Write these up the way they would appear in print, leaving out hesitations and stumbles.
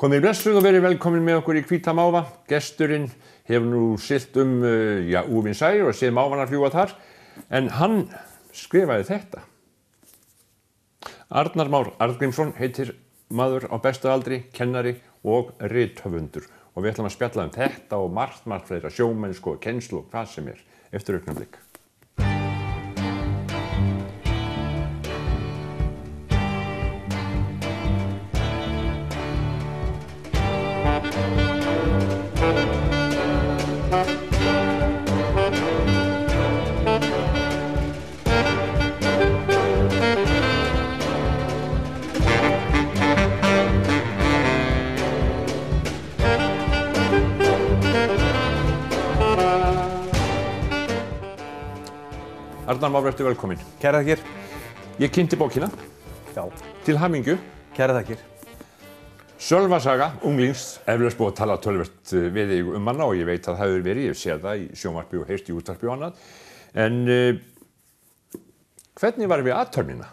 Komið blessuð og verið velkomin með okkur í Hvíta máva. Gesturinn hefur nú siglt úfinn sæ og séð mávarnar fljúga þar, en hann skrifaði þetta. Arnar Már Arngrímsson heitir maður á bestu aldri, kennari og rithöfundur. Og við ætlum að spjalla þetta og margt fleira, sjómennsku og kennslu og hvað sem eftir augnablik. Arnar Már, vertu velkomin. Kærar þakkir. Ég kynnti bókina. Já. Til hamingju. Kærar þakkir. Sölvasaga, unglings, eflaust búið að tala töluvert við þig hana og ég veit að það hefur verið, ég sé það í sjónvarpi og heyrt í útvarpi og annað. En hvernig var við athöfnina?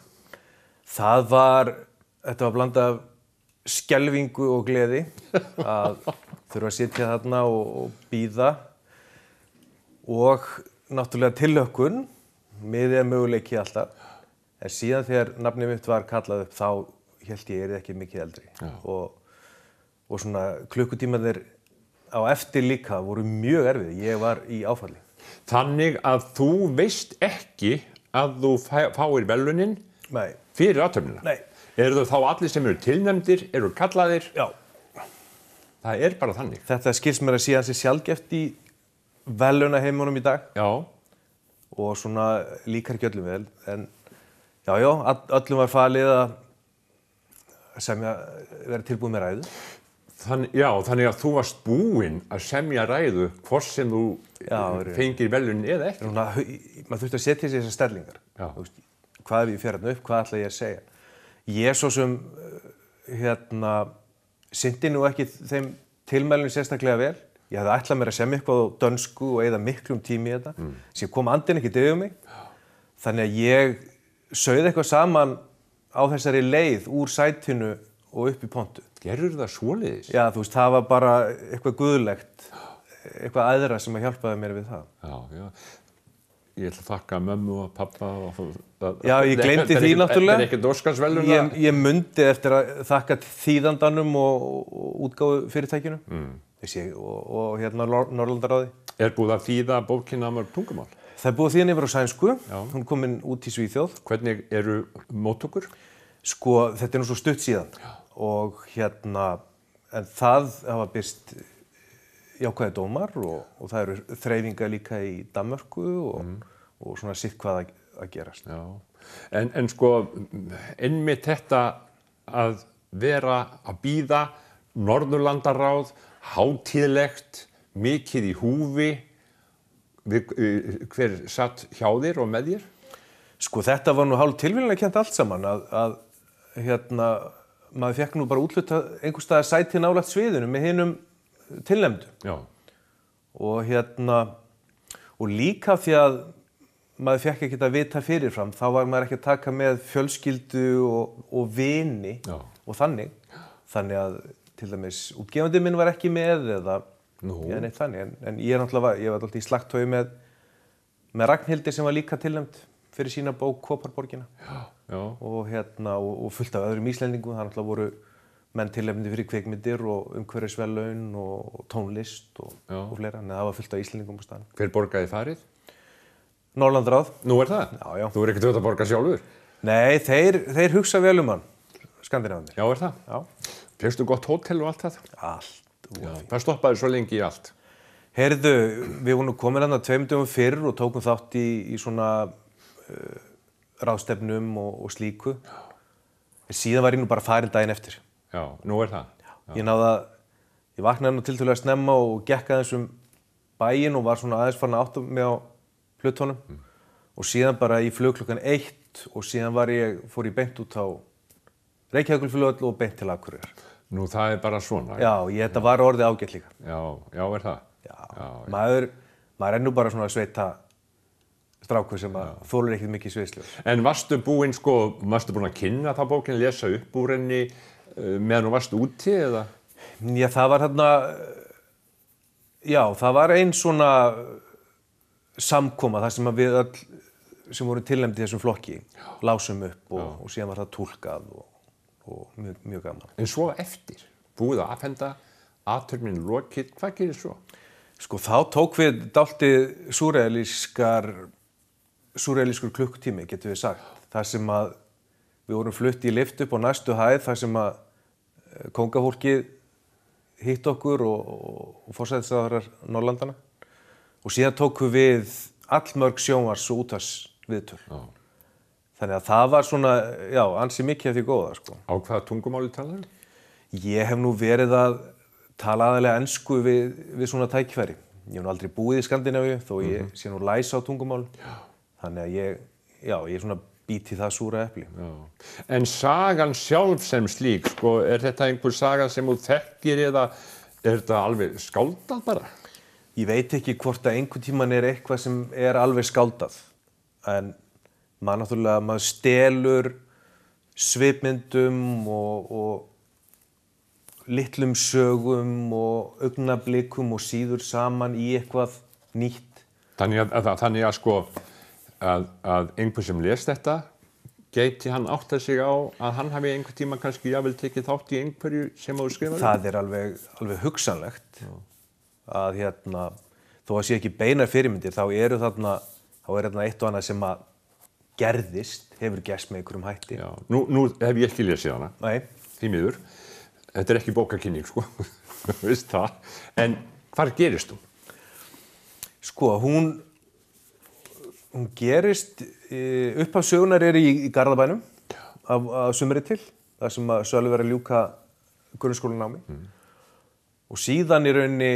Þetta var bland af skelfingu og gleði að þurfa að sitja þarna og bíða og náttúrulega tilhlökkun. Miðið möguleiki alltaf, en síðan þegar nafnið mitt var kallað upp þá hélt ég ekki mikið eldri og svona klukkutímarnir á eftir líka voru mjög erfið, ég var í áfalli. Þannig að þú veist ekki að þú fáir verðlaunin fyrir athöfnina? Nei. Eru þá allir sem eru tilnefndir, eru kallaðir? Já. Það bara þannig? Þetta skilst mér að síðan sé sjaldgæft í verðlaunaheimunum í dag. Já. Og svona líkar ekki öllum vel, en öllum var falið að vera tilbúið með ræðu. Þannig að þú varst búinn að semja ræðu hvort sem þú fengir verðlaunin eða ekki. Maður þurfti að setja sér þessar stellingar. Hvað ef ég fer hérna upp, hvað ætla ég að segja? Ég svo sem sinnti nú ekki þeim tilmælum sérstaklega vel. Ég hefði ætlað mér að semja eitthvað á dönsku og eyða miklum tími í þetta. Sér kom andinn ekkert yfir mig. Þannig að ég sauð eitthvað saman á þessari leið úr sætinu og upp í pontu. Gerður það svoleiðis? Já, þú veist, það var bara eitthvað guðlegt, eitthvað æðra sem hjálpaði mér við það. Já. Ég ætla að þakka mömmu og pappa og Já, ég gleymdi því náttúrulega. Það ekkert Óskarsverðlauna? Ég mundi eftir að þakka þýðandanum og útgáfu fyrirtækinu. Og Norðurlandaráði. Búið að þýða bókina á mörg tungumál? Það búið að þýða yfir á sænsku. Hún komin út í Svíþjóð. Hvernig eru móttökur? Sko, þetta nú svo stutt síðan. Og en það hafa birst jákvæðir dómar og það eru þreifingar líka í Danmörku og svona sitt hvað að gerast. Já. En sko, einmitt þetta að vera að bíða, Norðurlandaráð, hátíðlegt, mikið í húfi, hver satt hjá þér og með þér? Sko þetta var nú hálf tilvíðanlega kennt allt saman að maður fekk nú bara úthlutað einhvers staðar sæti nálægt sviðinu með hinum tilnefndu. Já. Og líka því að maður fekk ekkert að vita fyrirfram, þá var maður ekki að taka með fjölskyldu og vini og þannig. Þannig að til dæmis útgefandi minn var ekki með eða neitt þannig, en ég var alltaf í slagtogi með Ragnhildi sem var líka tilnefnd fyrir sína bók Koparborgina. Já. Og fullt af öðrum Íslendingum, það alltaf voru menn tilnefndi fyrir kvikmyndir og umhverfisverðlaun og tónlist og fleira, en það var fullt af Íslendingum á staðnum. Hver borgaði farið? Norðurlandaráð. Nú það? Já. Þú ekkert að borga sjálfur? Nei, þeir hugsa vel hann, skandinavarnir. Já, það? Já. Fékkstu gott hótel og allt það? Allt. Hvað stoppaði svo lengi í allt? Heyrðu, við vorum komin 2 dögum fyrr og tókum þátt í svona ráðstefnum og slíku. Síðan var ég nú bara farin daginn eftir. Já, nú það? Já. Ég vaknaði nú tiltölulega snemma og gekk aðeins bæinn og var svona aðeins farin að átta mig á hlutunum. Og síðan bara í flug klukkan 1 og síðan fór ég beint út á Reykjavíkurflugvöll og beint til Akureyrar. Nú það bara svona? Já, þetta var orðið ágætt líka. Já, það? Já. Maður nú bara svona sveita strákur sem þolir ekkert mikið sviðslu. En varstu búinn búin að kynna þá bókina, lesa upp úr henni meðan þú varst úti eða? Já, það var þarna, já, það var ein svona samkoma þar sem að við öll sem voru tilnefnd í þessum flokki lásum upp og síðan var það túlkað og mjög gaman. En svo eftir, búið að afhenda, athöfnin lokið, hvað gerir svo? Sko, þá tók við dálítið súrrealískur klukkutími, getum við sagt. Þar sem að við vorum flutt í lift upp á næstu hæð, þar sem að kóngafólkið hitt okkur og forsætisráðherrar Norðurlandanna. Og síðan tókum við allmörg sjónvars- og útvarpsviðtöl. Þannig að það var svona, já, ansi mikið af því góða, sko. Á hvaða tungumáli talaðu? Ég hef nú verið að tala aðalega ensku við svona tækifæri. Ég hef nú aldrei búið í Skandinavíu, þó ég sé nú læs á tungumál. Þannig að ég svona být í það súra epli. Já. En sagan sjálf sem slík, sko, er þetta einhver saga sem þú þekkir eða er þetta alveg skáldað bara? Ég veit ekki hvort að einhvern tímann er eitthvað sem er alveg skáldað. En maður stelur svipmyndum og litlum sögum og augnablikum og síður saman í eitthvað nýtt. Þannig að sko að einhver sem les þetta gæti hann átta sig á að hann hafi einhver tíma kannski jafnvel tekið þátt í einhverju sem þú skrifaði? Það er alveg hugsanlegt að þó að sé ekki beinar fyrirmyndir þá er þarna eitt og annað sem að hefur gerst með einhverjum hætti. Já, nú hef ég ekki lesið hana. Nei. Því miður. Þetta er ekki bókakynning, sko, veist það. En hvar gerist hún? Sko, hún gerist, upphaf sögunar er í Garðabænum að sumri til, þar sem að Sölvi var að ljúka grunnskólanámi. Og síðan í rauninni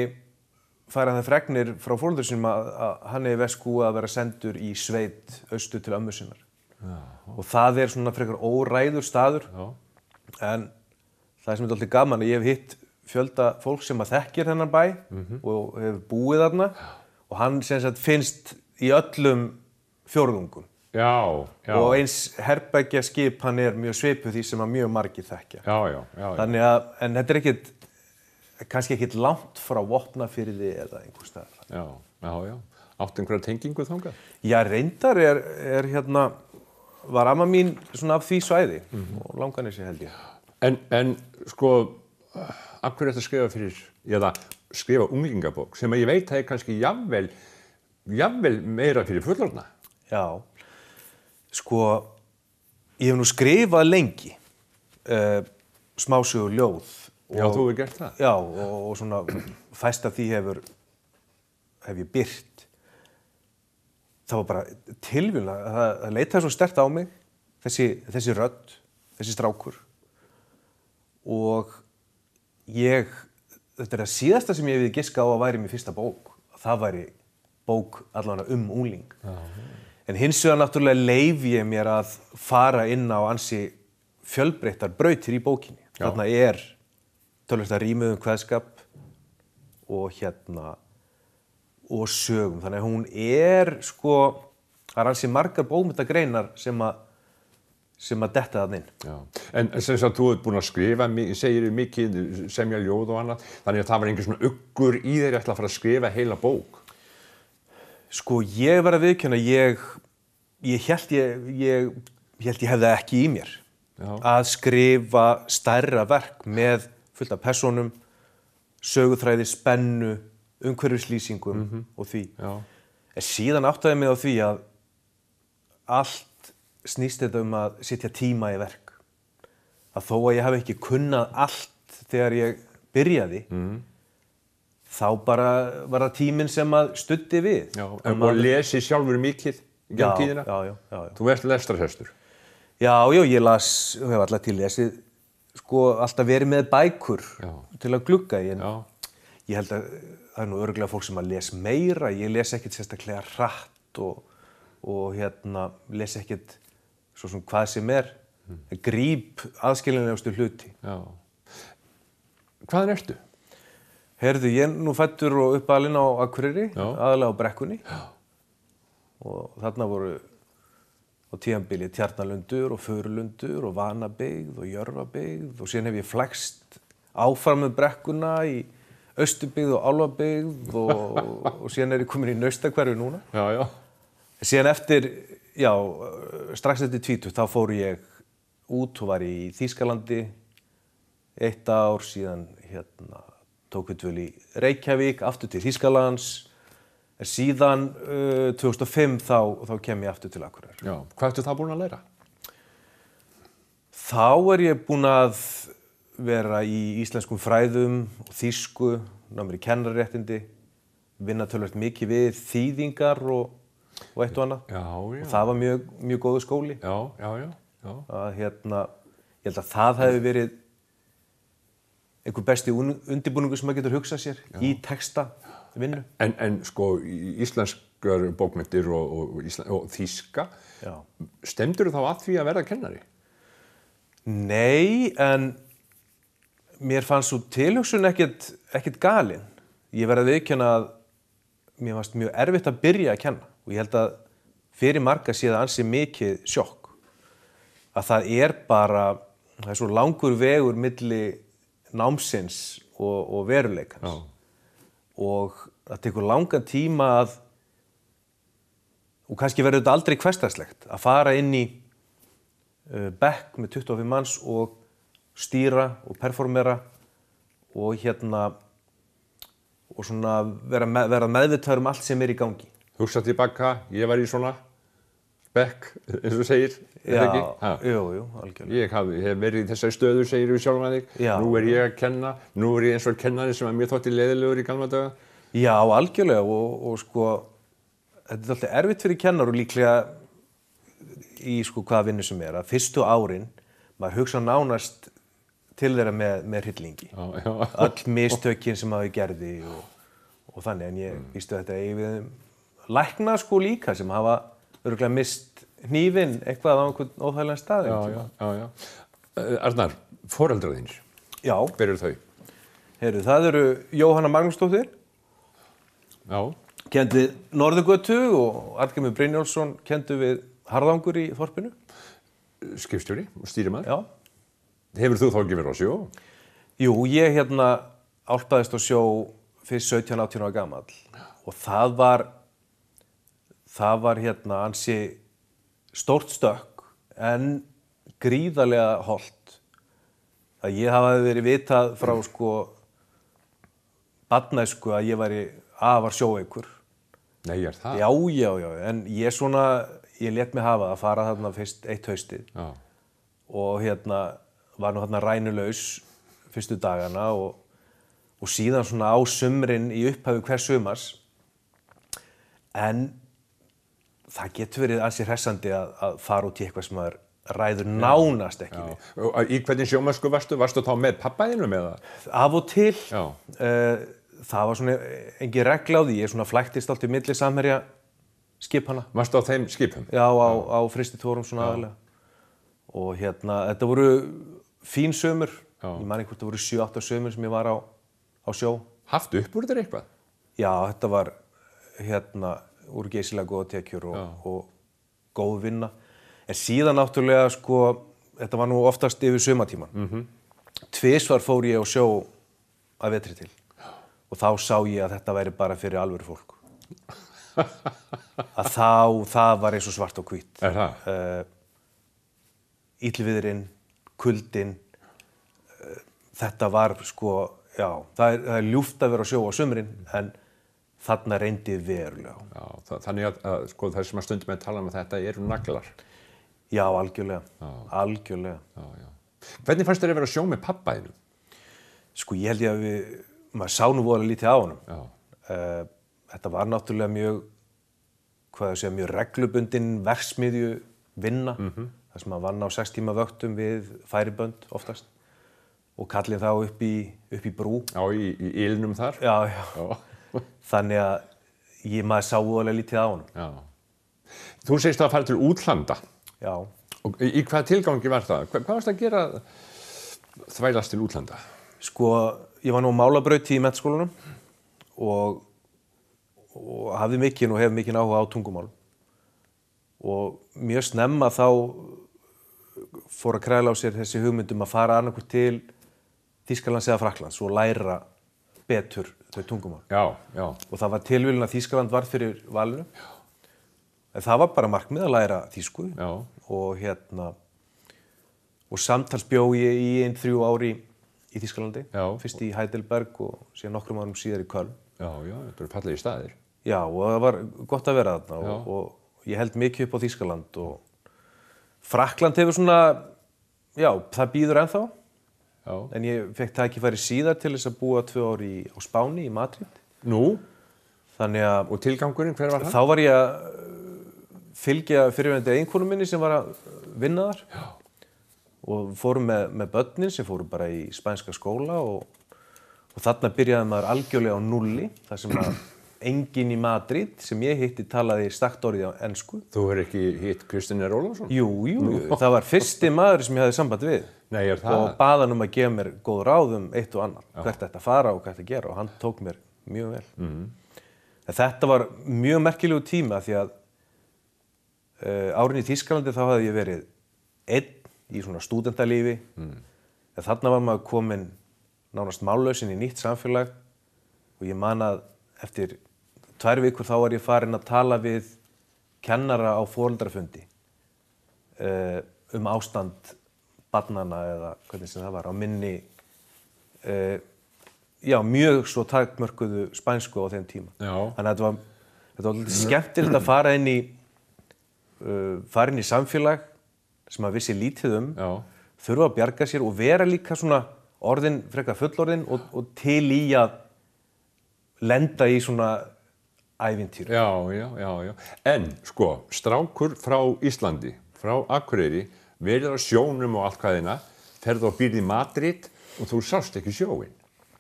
færa það fregnir frá foreldrum sínum að hann hefði verið að vera sendur í sveit austur til ömmu sinnar. Og það er svona frekar óræður staður. En það sem er alltaf gaman að ég hef hitt fjölda fólk sem að þekkir þennan bæ og hefur búið þarna og hann sem sagt finnst í öllum fjórðungum. Já. Og eins herbergjaskip hann er mjög svipuð því sem að mjög margir þekkja. Já. Þannig að, en þetta er kannski ekkert langt frá Vopnafirði eða einhver staðar. Já. Áttu einhverja tengingu þangað? Já, reyndar var amma mín svona af því svæði og Langanesi held ég. En sko, af hverju þetta skrifa unglingabók sem að ég veit að er kannski jafnvel meira fyrir fullorðna? Já, sko, ég hef nú skrifað lengi, smásögur ljóð. Já, þú hefur gert það? Já, og svona fæst af því hef ég birt. Það var bara tilviljun, það leitaði svo sterkt á mig, þessi rödd, þessi strákur. Og þetta er það síðasta sem ég hefði giskað á að væri mér fyrsta bók. Það væri bók allavega ungling. En hins vegar náttúrulega leyfi ég mér að fara inn á ansi fjölbreyttar brautir í bókinni. Þarna er tölvöld að rýmið kveðskap og sögum. Þannig að hún sko, það er ansi margar bókmenntagreinar sem að detta þarna inn. Já. En sem sagt, þú ert búin að skrifa, segir mikið, semja ljóð og annað, þannig að það var einhver svona uggur í þér að fara að skrifa heila bók. Sko, ég var að viðurkenna, ég hélt ég hefði það ekki í mér að skrifa stærra verk með fullt af persónum, söguþræði, spennu, umhverfislýsingum og því. En síðan áttaði ég mig á því að allt snýst þetta að setja tíma í verk. Að þó að ég hafi ekki kunnað allt þegar ég byrjaði, þá bara var það tíminn sem að studdi við. Já, og lesi sjálfur mikið gegnum tíðina? Já. Þú ert lestrarhestur? Já, ég hef alltaf til lesið, sko, alltaf verið með bækur til að glugga í. Ég held að það er nú örugglega fólk sem að les meira. Ég les ekkert sérstaklega hratt og les ekkert svo sem hvað sem er. Gríp aðskiljanlegustu hluti. Já. Hvaðan ertu? Heyrðu, ég er nú fæddur og uppalinn á Akureyri, aðalega á Brekkunni. Og þarna voru á tímabili Tjarnarlundur og Furulundur og Vanabyggð og Jörfabyggð og síðan hef ég flækst áfram með brekkuna í Austurbyggð og Álfabyggð og síðan ég komin í Naustahverfi núna. Já, já. Síðan eftir, já, strax eftir 20 þá fór ég út og var í Þýskalandi 1 ár, síðan tók við dvöl í Reykjavík, aftur til Þýskalands. En síðan 2005 þá kem ég aftur til Akureyrar. Já, hvað ertu það búin að læra? Þá ég búinn að vera í íslenskum fræðum og þýsku, ná mér í kennararéttindi, vinna töluvert mikið við þýðingar og eitt og annað. Já, já. Og það var mjög góður skóli. Já, já, já. Já. Að ég held að það hefði verið einhver besti undirbúningur sem maður getur hugsað sér í texta vinnu. En sko, íslenskar bókmenntir og þýska, stemdur þú þá að því að verða kennari? Nei, en mér fannst svo tilhugsun ekkert galin. Ég verði að viðurkenna að mér fannst mjög erfitt að byrja að kenna og ég held að fyrir marga sé það ansi mikið sjokk. Að það er svo langur vegur milli námsins og veruleikans. Já. Og það tekur langan tíma og kannski verður þetta aldrei hversdagslegt að fara inn í bekk með 25 manns og stýra og performera og og svona vera meðvitaður allt sem í gangi. Hugsa tilbaka, ég var í svona bekk, eins og segir, ekki? Jú, algjörlega. Ég hef verið í þessari stöðu, segir við sjálfan þig. Já. Nú ég að kenna, nú ég eins og kennari sem mér þótti leiðilegur í gamla daga. Já, algjörlega og sko, þetta alltaf erfitt fyrir kennar og líklega í sko hvaða vinnu sem að fyrstu árin, maður hugsa nánast til þeirra með hryllingi. Já. Öll mistökin sem maður gerði og þannig, en ég vístu þetta við lækna sko líka sem hafa örugglega mist hnífinn eitthvað á einhvern óþægilegan stað. Já. Arnar, foreldrar þínir? Já. Hver eru þau? Það eru Jóhanna Magnúsdóttir. Já. Kennd við Norðurgötu og Arngrímur Brynjólfsson kenndu við Harðangur í þorpinu. Skipstjóri og stýrimaður? Já. Hefur þú þá ekki verið á sjó? Jú, ég álpaðist á sjó fyrst 17-18 ára gamall og það var ansi stórt stökk en gríðarlega hollt. Að ég hafi verið vitað frá sko barnæsku að ég væri afar sjóveikur. Nei, það? Já, en ég lét mig hafa að fara þarna fyrst eitt haustið. Já. Og var nú þarna rænulaus fyrstu dagana og síðan svona á sumrin í upphafi hvers sumars. En það getur verið ansi hressandi að fara út í eitthvað sem maður ræður nánast ekki við. Í hvernig sjómennsku varstu? Varstu þá með pabba þínum eða? Af og til. Það var svona engin regla á því. Ég svona flæktist alltaf milli samherja skipana. Varstu á þeim skipum? Já, á frystitorum svona aðalega. Og þetta voru fín sömur. Ég man ekki hvort það voru 7-8 sömur sem ég var á sjó. Haft upp úr þér eitthvað? Já, þetta var úr geysilega góða tekjur og góð vinna. En síðan náttúrulega sko, þetta var nú oftast yfir sumartíman. Tvisvar fór ég á sjó að vetri til. Og þá sá ég að þetta væri bara fyrir alvöru fólk. Að það var eins og svart og hvítt. Er það? Illviðrinn, kuldinn, þetta var sko, já, það er ljúft að vera á sjó á sumrin, en þarna reyndi verulega. Já, þannig að sko, það sem að stundum með tala um þetta eru naglar. Já, algjörlega. Algjörlega. Já. Hvernig fannst þér að vera á sjó með pabba þínum? Sko, ég held ég að maður sá nú voðalega lítið á honum. Þetta var náttúrulega mjög reglubundin verksmiðju vinna, þar sem maður vann á 6 tíma vöktum við færibönd oftast og kallið þá upp í brú. Já, í ilnum þar? Já. Þannig að maður sá voðalega lítið á honum. Já. Þú segist að fara til útlanda. Já. Og í hvað tilgangi var það? Hvað varst að gera þvælast til útlanda? Sko, ég var nú á málabrauti í menntaskólanum og hafði mikinn og hef mikinn áhuga á tungumál. Og mjög snemma þá fór að kræla á sér þessi hugmyndum að fara annarkvort til Þýskalands eða Frakklands og læra betur þau tungumál. Já, já. Og það var tilviljun að Þýskaland var fyrir valinu. En það var bara markmið að læra þýsku. Já. Og samtals bjó ég í 3 ár í Þýskalandi. Já. Fyrst í Heidelberg og síðan nokkrum árum síðar í Köln. Já, já, þetta eru fallegi staðir. Já, og það var gott að vera þarna og ég held mikið upp á Þýskaland og Frakkland hefur svona, já, það býður ennþá. Já. En ég fekk tækifæri síðar til þess að búa 2 ár á Spáni, í Madrid. Nú? Þannig að... Og tilgangurinn, hver var það? Þá var ég að fylgja fyrirverandi eiginkonu minni sem var að vinna þar. Já. Og fórum með börnin sem fóru bara í spænska skóla og þarna byrjaði maður algjörlega á nulli, þar sem að enginn í Madrid sem ég hitti talaði stakt orðið á ensku. Þú hefur ekki hitt Kristinn R. Ólafsson? Jú, það var fyrsti maður sem ég hafði samband við. Nei, er það? Og bað hann að gefa mér góð ráð eitt og annar, hvert þetta fara og hvert þetta gera og hann tók mér mjög vel. En þetta var mjög merkilegu tíma því að árin í Þýskalandi þá hafði ég verið einn í svona stúdentalífi. En þarna var maður kominn nánast mállausinn í nýtt samfélag og ég man að eftir 2 vikur þá var ég farinn að tala við kennara á foreldrafundi ástand barnanna eða hvernig sem það var á minni mjög svo takmörkuðu spænsku á þeim tíma. Já. Þannig að þetta var skemmtilegt að fara inn í samfélag sem maður vissi lítið þurfa að bjarga sér og vera líka svona orðin, frekar fullorðin og til í að lenda í svona ævintýru. Já. En sko, strákur frá Íslandi, frá Akureyri, verið á sjónum og allt hvaðina, ferð og býrð í Madrid og þú sást ekki sjóinn.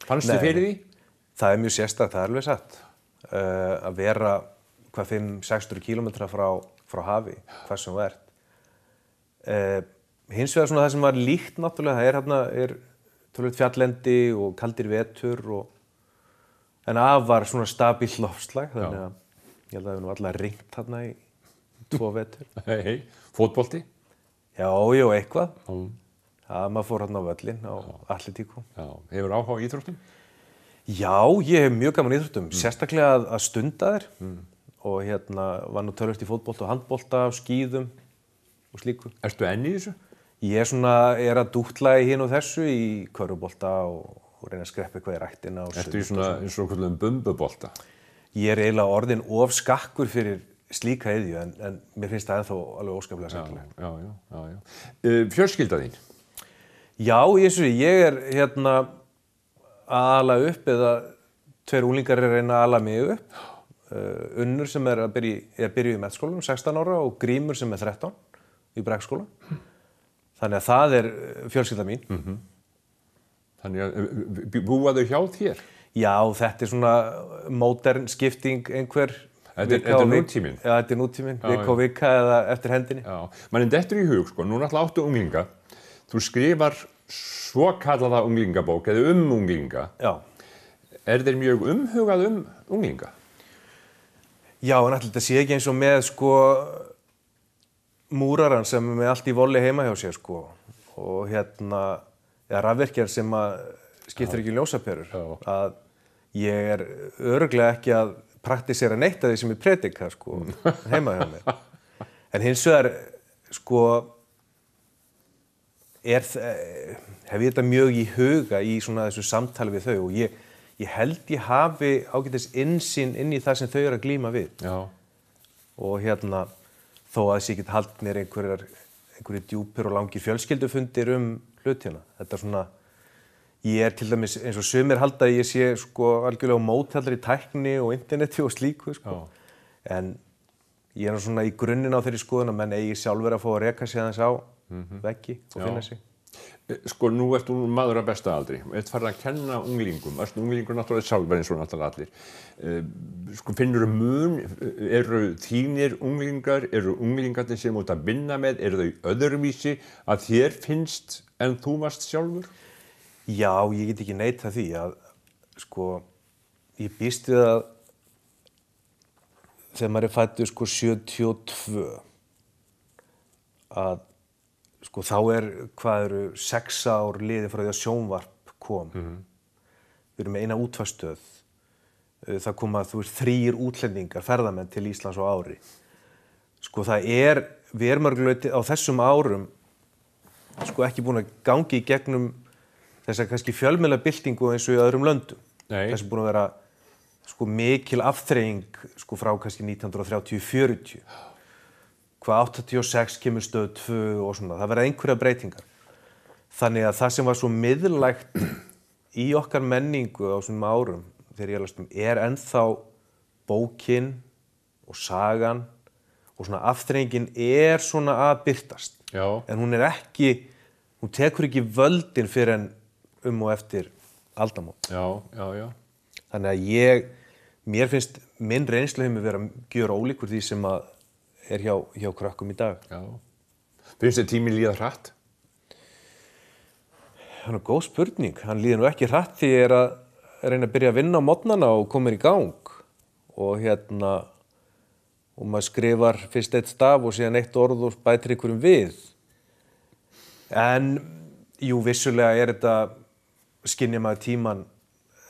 Fannstu fyrir því? Það er mjög sérstakt, það er alveg satt. Að vera 500-600 kílómetra frá hafi, hvað sem verð. Hins vegar svona það sem var líkt náttúrulega, það er tölvöld fjalllendi og kaldir vetur en var svona stabíl loftslag, þannig að ég held að við nú allar ringt þarna í 2 vetur. Hei, fótbolti? Já, eitthvað. Maður fór þarna á völlinn á atletíku. Já, hefur áhuga á íþróttum? Já, ég hef mjög gaman íþróttum, sérstaklega að stunda þér og var nú tölvöld í fótbolta og handbolta, skíðum og slíku. Ertu enn í þessu? Ég er að dútla í hinu og þessu í körfubolta og reyna að skreppa eitthvað í ræktina. Ertu í svona eins og okkur bumbubolta? Ég er eiginlega orðinn of skakkur fyrir slíka iðju en mér finnst það ennþá alveg óskaplega skemmtilegt. Já. Fjölskylda þín? Já, ég er að ala upp eða 2 unglingar er að reyna að ala mig upp. Unnur sem er að byrja í menntaskólanum, 16 ára og Grímur sem er 13 í Brekkskóla. Þannig að það er fjölskylda mín. Þannig að búa þau hjá þér? Já, þetta er svona modern skipting einhver. Þetta er nútíminn? Já, þetta er nútíminn, vika og vika eða eftir hendinni. Já, mann dettur í hug, sko, nú náttúrulega áttu unglinga. Þú skrifar svokallaða unglingabók eða unglinga. Já. Er þeir mjög umhugað unglinga? Já, en allir þetta sé ekki eins og með, sko, múraran sem er með allt í volli heima hjá sér, sko. Og eða rafvirkjar sem að skiptir ekki ljósaperur. Að ég er örugglega ekki að praktisera neitt af því sem ég predika, sko, heima hjá mér. En hins vegar, sko, hef ég þetta mjög í huga í svona þessu samtali við þau og ég held ég hafi ágætis innsýn inn í það sem þau eru að glíma við. Já. Og þó að þessi get haldið mér einhverju djúpir og langir fjölskyldufundir hlutina. Þetta svona, ég til dæmis eins og sumir halda að ég sé sko algjörlega á móti allir í tækni og interneti og slíku, sko. En ég svona í grunninn á þeirri skoðun að menn eigi sjálfur að fá að reka sig aðeins á veggi og finna sig. Sko, nú ert þú maður að besta aldri. Ert farið að kenna unglingum. Unglingur náttúrulega sjálfur eins og náttúrulega allir. Sko, finnurðu mun, eru þínir unglingar, eru unglingarnir sem þú ert að vinna með, eru þau öðruvísi að þér finnst en þú varst sjálfur? Já, ég get ekki neitað því að, sko, ég býst við að þegar maður er fæddur, sko, 72, að, sko, þá hvað eru 6 ár liðin frá því að sjónvarp kom. Við erum með eina útvarpsstöð. Það koma, 3 útlendingar, ferðamenn til Íslands á ári. Sko við erum á þessum árum ekki búin að gangi í gegnum þessa kannski fjölmiðlabyltingu eins og í öðrum löndum. Þessi búin að vera mikil afþreying frá kannski 1930-40. Hvað 86 kemur stöð 2 og svona. Það verða einhverja breytingar. Þannig að það sem var svo miðlægt í okkar menningu á þessum árum þegar ég er ennþá bókin og sagan og svona afþreyingin svona að birtast. Já. En hún tekur ekki völdin fyrir en og eftir aldamót. Já. Þannig að mér finnst minn reynsluheimur vera gjör ólíkur því sem að er hjá krökkum í dag. Já. Finnst þér tíminn líða hratt? Það er góð spurning. Hann líður nú ekki hratt því ég er að reyna að byrja að vinna á morgnana og koma í gang. Og og maður skrifar fyrst eitt staf og síðan eitt orð og bætir einhverjum við. En jú, vissulega er þetta skynja maður tímann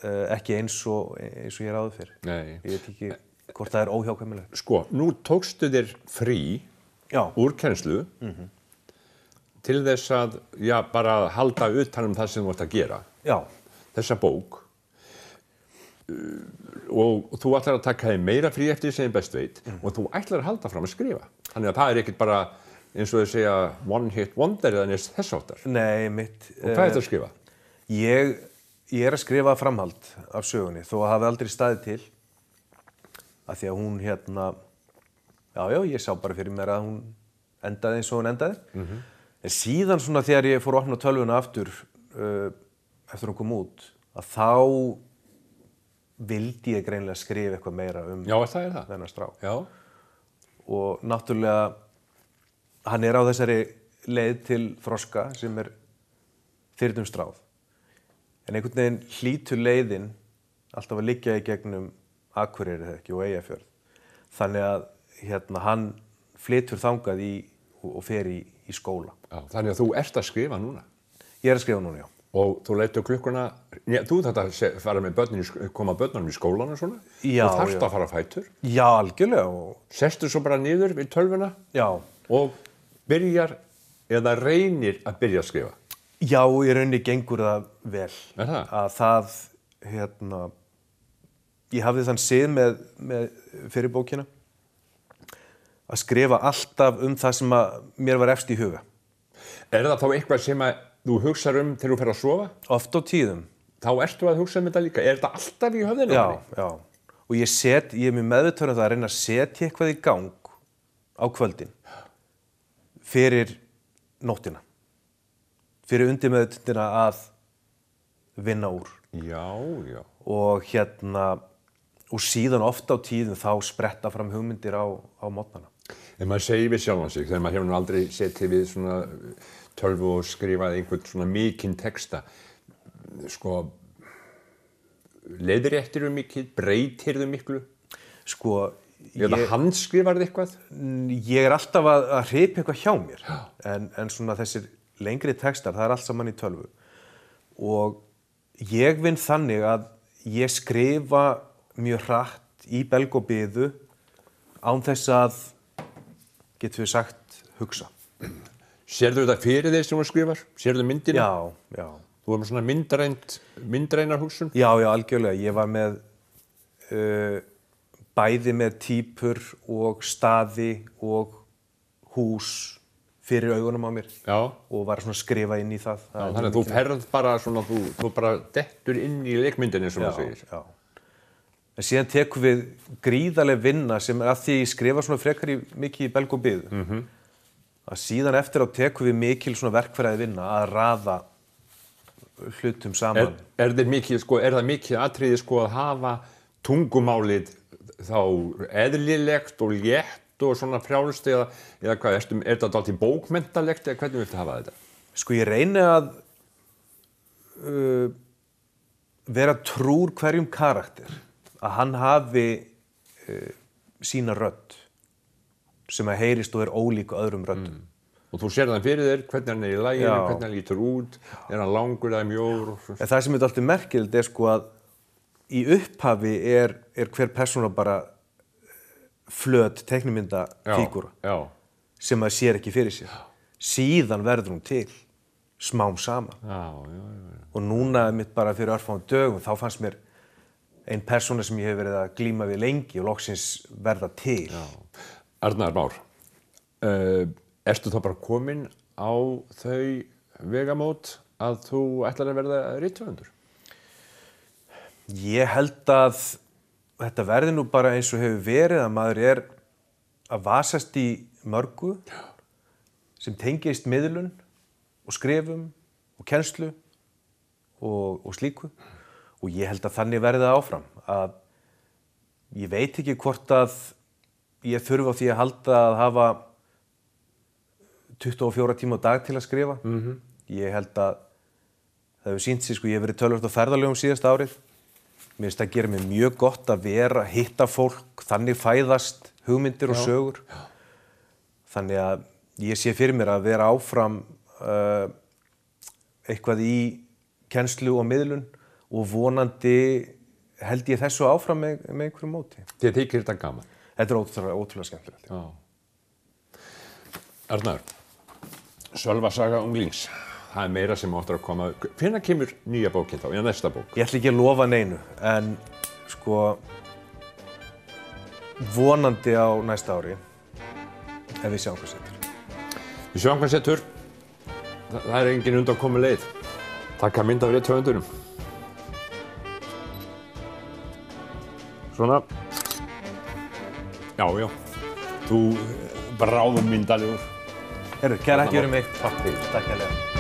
ekki eins og ég er áður fyrir. Nei. Ég veit ekki hvort það er óhjákvæmilegt. Sko, nú tókstu þér frí úr kennslu til þess að, bara halda utan það sem þú ert að gera. Já. Þessa bók. Og þú ætlar að taka þér meira frí eftir því sem ég best veit og þú ætlar að halda fram að skrifa. Þannig að það er ekkert bara, eins og þau segja, one hit wonder eða neist þess áttar. Nei, mitt. Og hvað er þetta að skrifa? Ég er að skrifa framhald af sögunni, þó að hafi aldrei staðið til. Af því að hún ég sá bara fyrir mér að hún endaði eins og hún endaði. En síðan svona þegar ég fór að opna tölvuna aftur eftir hún kom út, að þá vildi ég greinilega skrifa eitthvað meira þennan strák. Já. Og náttúrulega hann er á þessari leið til þroska sem er þyrnum stráð. En einhvern veginn hlýtur leiðin alltaf að liggja í gegnum Akureyri og Eyjafjörð. Þannig að hann flytur þangað og fer í skóla. Já, þannig að þú ert að skrifa núna? Ég er að skrifa núna, já. Og þú leitur klukkuna, þú þetta að fara með koma börnunum í skólan og svona? Já, þú þarft að fara að fætur? Já, algjörlega. Sestu svo bara niður við tölvuna? Já. Og byrjar eða reynir að byrja að skrifa? Já, í rauninni gengur það vel. Er það? Að það, ég hafði þann sið með fyrir bókina að skrifa alltaf það sem mér var efst í huga. Er það þá eitthvað sem að þú hugsar þegar þú fer að sofa? Oft á tíðum. Þá ertu að hugsa þetta líka. Er þetta alltaf í höfðinu? Já. Og ég er mjög meðvitaður það að reyna að setja eitthvað í gang á kvöldin fyrir nóttina. Fyrir undirmeðvitundina að vinna úr. Já. Og síðan oft á tíðum þá spretta fram hugmyndir á morgnana. En maður segir við sjálfan sig, þegar maður hefur nú aldrei setið við svona tölvu og skrifað einhvern svona mikinn texta, sko, leiðréttirðu mikið, breytirðu miklu? Sko, eða handskrifarðu eitthvað? Ég er alltaf að hripa eitthvað hjá mér, en svona þessir lengri textar, það er allt saman í tölvu. Og ég vinn þannig að ég skrifa mjög hratt í belg og biðu án þess að, getum við sagt, hugsa. Sérðu þetta fyrir þig sem þú skrifar? Sérðu myndina? Já. Þú var með svona myndrænar hugsun? Já, algjörlega. Ég var með bæði með típur og staði og hús fyrir augunum á mér. Já. Og var svona að skrifa inn í það. Já, þannig að þú ferð bara svona, þú bara dettur inn í leikmyndinni, sem þú segir. Já. En síðan tekum við gríðarleg vinna sem er að því ég skrifa svona frekar mikið í belg og biðu. Að síðan eftir á tekum við mikil svona verkfæraði vinna að raða hlutum saman. Er það mikið atriði að hafa tungumálið þá eðlilegt og létt og svona frjálst eða hvað, er þetta dálítið bókmenntalegt eða hvernig viltu hafa þetta? Sko ég reyni að vera trúr hverjum karakter, að hann hafi sína rödd sem að heyrist og er ólík öðrum röddum. Og þú sér þann fyrir þér, hvernig hann í laginu, hvernig hann lítur út, hann langur eða mjór. En það sem er alltaf merkilegt sko að í upphafi er hver persóna bara flöt teiknimyndafígúra sem maður sér ekki fyrir sér. Síðan verður hún til, smám saman. Og núna mitt bara fyrir örfáum dögum, þá fannst mér ein persóna sem ég hef verið að glíma við lengi og loksins verða til. Arnar Már, ertu þá bara kominn á þau vegamót að þú ætlar að verða rithöfundur? Ég held að þetta verði nú bara eins og hefur verið að maður er að vasast í mörgu sem tengist miðlun og skrifum og kennslu og slíku. Og ég held að þannig verði það áfram. Að ég veit ekki hvort að ég þurfi á því að halda að hafa 24 tíma á dag til að skrifa. Ég held að það hefur sýnt sig, ég hef verið töluvert á ferðalögum síðasta árið. Mér finnst það gera mér mjög gott að hitta fólk, þannig fæðast hugmyndir og sögur. Þannig að ég sé fyrir mér að vera áfram eitthvað í kennslu og miðlun og vonandi held ég þessu áfram með einhverju móti. Þér þykir þetta gaman? Þetta er ótrúlega skemmtilegt. Arnar, Sölvasaga unglings. Það er meira sem áttur að koma. Hvenær kemur nýja bókin þá, eða næsta bók? Ég ætla ekki að lofa neinu, en sko vonandi á næsta ári ef við sjáum hvað setur. Við sjáum hvað setur. Það er engin undankomin leið. Takk að mynda fyrir rithöfundunum. Svona. Já. Þú bráðum myndalegur. Kæra ekki verið mig. Takk fyrir. Takk hérlega.